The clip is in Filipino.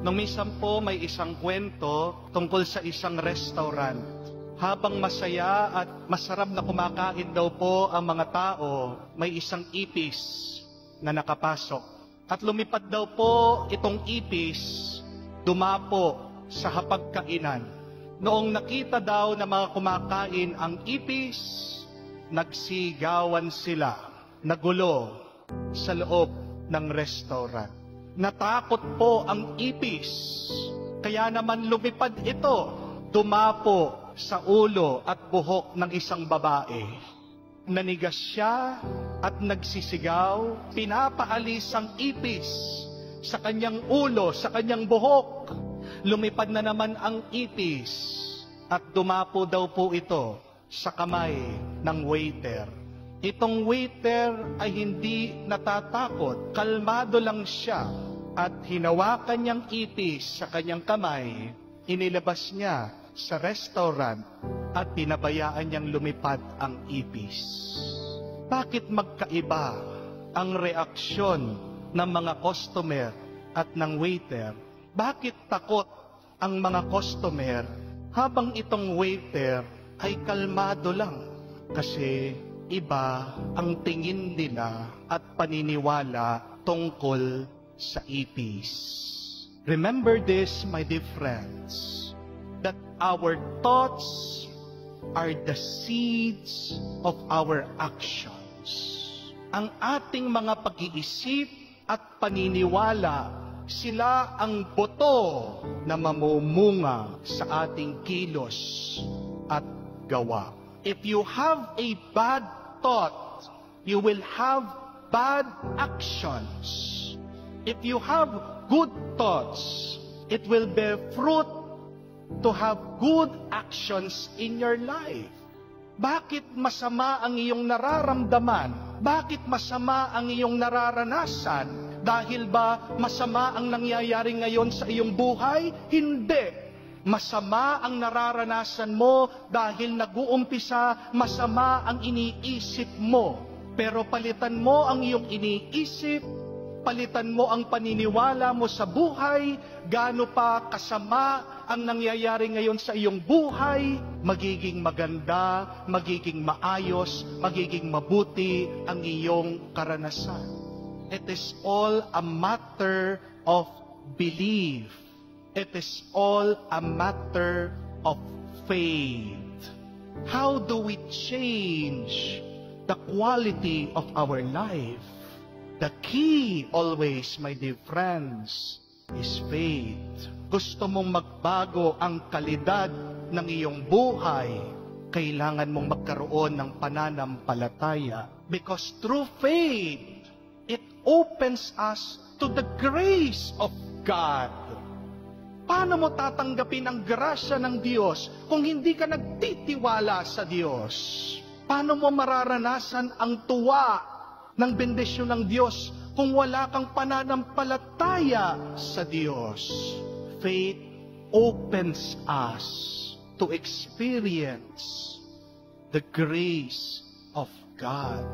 Nung minsan po may isang kwento tungkol sa isang restaurant. Habang masaya at masarap na kumakain daw po ang mga tao, may isang ipis na nakapasok. At lumipad daw po itong ipis, dumapo sa hapagkainan. Noong nakita daw na mga kumakain ang ipis, nagsigawan sila, nagulo sa loob ng restaurant. Natakot po ang ipis, kaya naman lumipad ito, dumapo sa ulo at buhok ng isang babae. Nanigas siya at nagsisigaw, pinapaalis ang ipis sa kanyang ulo, sa kanyang buhok. Lumipad na naman ang ipis at dumapo daw po ito sa kamay ng waiter. Itong waiter ay hindi natatakot, kalmado lang siya at hinawakan niyang ipis sa kanyang kamay, inilabas niya sa restaurant at pinabayaan niyang lumipad ang ipis. Bakit magkaiba ang reaksyon ng mga customer at ng waiter? Bakit takot ang mga customer habang itong waiter ay kalmado lang? Kasi iba ang tingin nila at paniniwala tungkol sa ipis. Remember this, my dear friends, that our thoughts are the seeds of our actions. Ang ating mga pag-iisip at paniniwala, sila ang boto na mamumunga sa ating kilos at gawa. If you have a bad thought, you will have bad actions. If you have good thoughts, it will bear fruit to have good actions in your life. Bakit masama ang iyong nararamdaman? Bakit masama ang iyong nararanasan? Dahil ba masama ang nangyayari ngayon sa iyong buhay? Hindi. Masama ang nararanasan mo dahil nag-uumpisa masama ang iniisip mo. Pero palitan mo ang iyong iniisip, palitan mo ang paniniwala mo sa buhay, gaano pa kasama ang nangyayari ngayon sa iyong buhay, magiging maganda, magiging maayos, magiging mabuti ang iyong karanasan. It is all a matter of belief. It is all a matter of faith. How do we change the quality of our life? The key always, my dear friends, is faith. Gusto mong magbago ang kalidad ng iyong buhay, kailangan mong magkaroon ng pananampalataya. Because through faith, it opens us to the grace of God. Paano mo tatanggapin ang grasya ng Diyos kung hindi ka nagtitiwala sa Diyos? Paano mo mararanasan ang tuwa ng bendisyon ng Diyos kung wala kang pananampalataya sa Diyos? Faith opens us to experience the grace of God.